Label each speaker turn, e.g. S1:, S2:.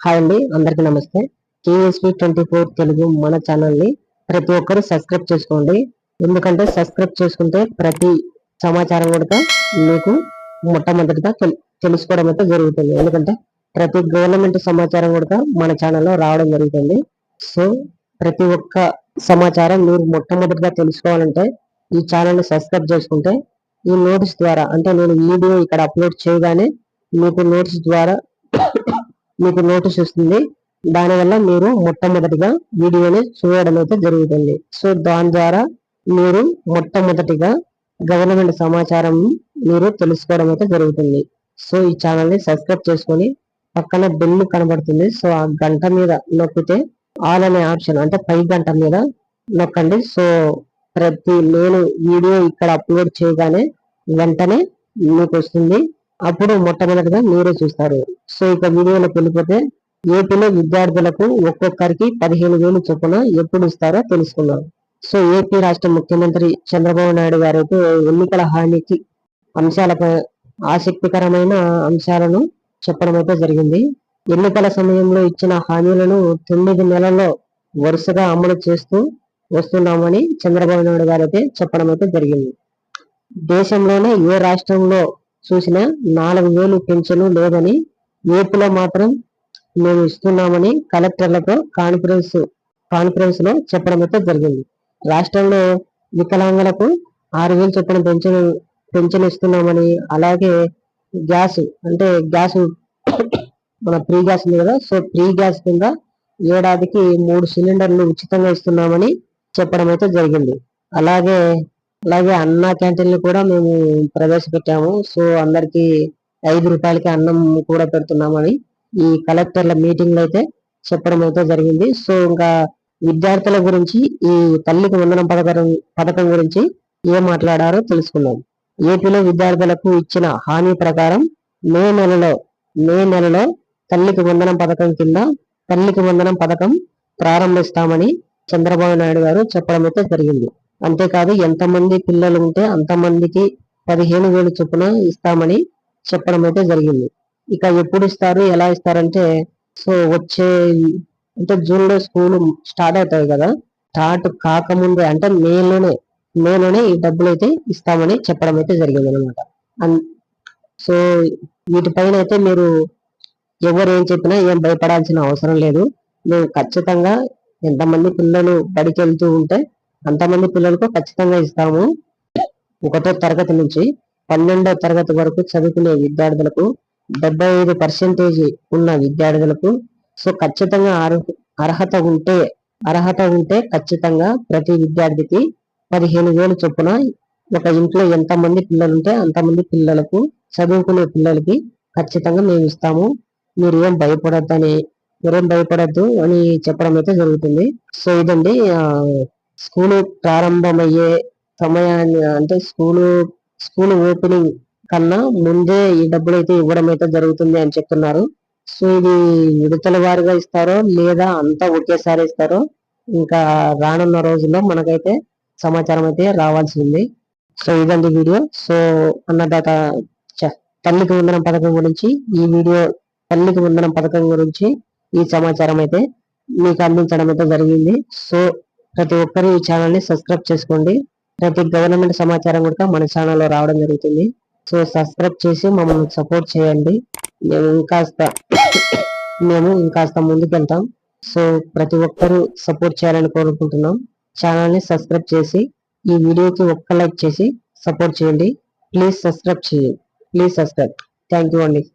S1: Hi అండి, అందరికీ నమస్తే. KSP24 తెలుగు మన ఛానల్ని ప్రతి ఒక్కరూ సబ్స్క్రైబ్ చేసుకోండి. ఎందుకంటే సబ్స్క్రైబ్ చేసుకుంటే ప్రతి సమాచారం కూడా మీకు మొట్టమొదటిగా తెలుసుకోవడం అయితే జరుగుతుంది. ఎందుకంటే ప్రతి గవర్నమెంట్ సమాచారం కూడా మన ఛానల్లో రావడం జరుగుతుంది. సో ప్రతి ఒక్క సమాచారం మీరు మొట్టమొదటిగా తెలుసుకోవాలంటే ఈ ఛానల్ని సబ్స్క్రైబ్ చేసుకుంటే ఈ నోటీస్ ద్వారా, అంటే నేను వీడియో ఇక్కడ అప్లోడ్ చేయగానే మీకు నోటీస్ ద్వారా మీకు నోటీస్ వస్తుంది. దానివల్ల మీరు మొట్టమొదటిగా వీడియోని చూడడం అయితే జరుగుతుంది. సో దాని ద్వారా మీరు మొట్టమొదటిగా గవర్నమెంట్ సమాచారం మీరు తెలుసుకోవడం అయితే జరుగుతుంది. సో ఈ ఛానల్ని సబ్స్క్రైబ్ చేసుకొని పక్కన బెల్ కనబడుతుంది. సో ఆ గంట మీద నొక్కితే ఆల్ అనే ఆప్షన్, అంటే పై గంట మీద నొక్కండి. సో నేను వీడియో ఇక్కడ అప్లోడ్ చేయగానే వెంటనే మీకు వస్తుంది. అప్పుడు మొట్టమొదటిగా మీరే చూస్తారు. సో ఇక వీడియోలోకి వెళ్ళిపోతే ఏపీలో విద్యార్థులకు ఒక్కొక్కరికి 15,000 చొప్పున ఎప్పుడు ఇస్తారో తెలుసుకున్నాం. సో ఏపీ రాష్ట్ర ముఖ్యమంత్రి చంద్రబాబు నాయుడు గారు అయితే ఎన్నికల హామీకి అంశాలపై ఆసక్తికరమైన అంశాలను చెప్పడం అయితే జరిగింది. ఎన్నికల సమయంలో ఇచ్చిన హామీలను 9 నెలల్లో వరుసగా అమలు చేస్తూ వస్తున్నామని చంద్రబాబు నాయుడు గారు అయితే చెప్పడం అయితే జరిగింది. దేశంలోనే ఏ రాష్ట్రంలో చూసినా 4,000 పెన్షన్ లేదని, ఏపీలో మాత్రం మేము ఇస్తున్నామని కలెక్టర్లతో కాన్ఫరెన్స్ లో చెప్పడం అయితే జరిగింది. రాష్ట్రంలో వికలాంగులకు 6,000 చొప్పున పెన్షన్ ఇస్తున్నామని, అలాగే గ్యాస్ మన ఫ్రీ గ్యాస్ ఉంది కదా, సో ఫ్రీ గ్యాస్ కింద ఏడాదికి 3 సిలిండర్లు ఉచితంగా ఇస్తున్నామని చెప్పడం అయితే జరిగింది. అలాగే అన్న క్యాంటీన్లు కూడా మేము ప్రవేశపెట్టాము. సో అందరికి 5 రూపాయలకి అన్నం కూడా పెడుతున్నామని ఈ కలెక్టర్ల మీటింగ్ లో అయితే చెప్పడం అయితే జరిగింది. సో ఇంకా విద్యార్థుల గురించి ఈ తల్లికి వందనం పథకం గురించి ఏం మాట్లాడారో తెలుసుకుందాం. ఏపీలో విద్యార్థులకు ఇచ్చిన హామీ ప్రకారం మే నెలలో తల్లికి వందనం పథకం కింద తల్లికి వందనం పథకం ప్రారంభిస్తామని చంద్రబాబు నాయుడు గారు చెప్పడం అయితే జరిగింది. అంతేకాదు ఎంతమంది పిల్లలు ఉంటే అంతమందికి 15,000 చొప్పున ఇస్తామని చెప్పడం అయితే జరిగింది. ఇక ఎప్పుడు ఇస్తారు, ఎలా ఇస్తారంటే, సో అంటే జూన్ లో స్కూల్ స్టార్ట్ అవుతాయి కదా, స్టార్ట్ కాకముందే అంటే మేలోనే ఈ డబ్బులు అయితే ఇస్తామని చెప్పడం అయితే జరిగింది అనమాట. సో వీటిపైన అయితే మీరు ఎవరు ఏం చెప్పినా ఏం భయపడాల్సిన అవసరం లేదు. మేము ఖచ్చితంగా ఎంతమంది పిల్లలు బడికి వెళ్తూ ఉంటే అంతమంది పిల్లలకు ఖచ్చితంగా ఇస్తాము. 1వ తరగతి నుంచి 12వ తరగతి వరకు చదువుకునే విద్యార్థులకు 75% ఉన్న విద్యార్థులకు, సో ఖచ్చితంగా అర్హత ఉంటే ఖచ్చితంగా ప్రతి విద్యార్థికి 15,000 చొప్పున, ఒక ఇంట్లో ఎంతమంది పిల్లలు ఉంటే అంతమంది పిల్లలకు, చదువుకునే పిల్లలకి ఖచ్చితంగా మేము ఇస్తాము. మీరు ఏం భయపడద్దు అని చెప్పడం అయితే జరుగుతుంది. సో ఇదండి స్కూలు ప్రారంభమయ్యే సమయాన్ని, అంటే స్కూలు ఓపెనింగ్ కన్నా ముందే ఈ డబ్బులు అయితే ఇవ్వడం అయితే జరుగుతుంది అని చెప్తున్నారు. సో ఇది విడతల వారిగా ఇస్తారో లేదా అంతా ఒకేసారి ఇస్తారో ఇంకా రానున్న రోజుల్లో మనకైతే సమాచారం అయితే రావాల్సి ఉంది. సో ఇదండి వీడియో. సో అన్నదాత తల్లికి వందనం పథకం గురించి తల్లికి వందనం పథకం గురించి ఈ సమాచారం అయితే మీకు అందించడం అయితే జరిగింది. సో ప్రతి ఒక్కరు ఈ ఛానల్ ని సబ్స్క్రైబ్ చేసుకోండి. ప్రతి గవర్నమెంట్ సమాచారం కూడా మన ఛానల్లో రావడం జరుగుతుంది. సో సబ్స్క్రైబ్ చేసి మమ్మల్ని సపోర్ట్ చేయండి. మేము ఇంకాస్త ముందుకెళ్తాం. సో ప్రతి ఒక్కరూ సపోర్ట్ చేయాలని కోరుకుంటున్నాం. ఛానల్ ని సబ్స్క్రైబ్ చేసి ఈ వీడియోకి ఒక్క లైక్ చేసి సపోర్ట్ చేయండి. Please subscribe. థ్యాంక్ యూ అండి.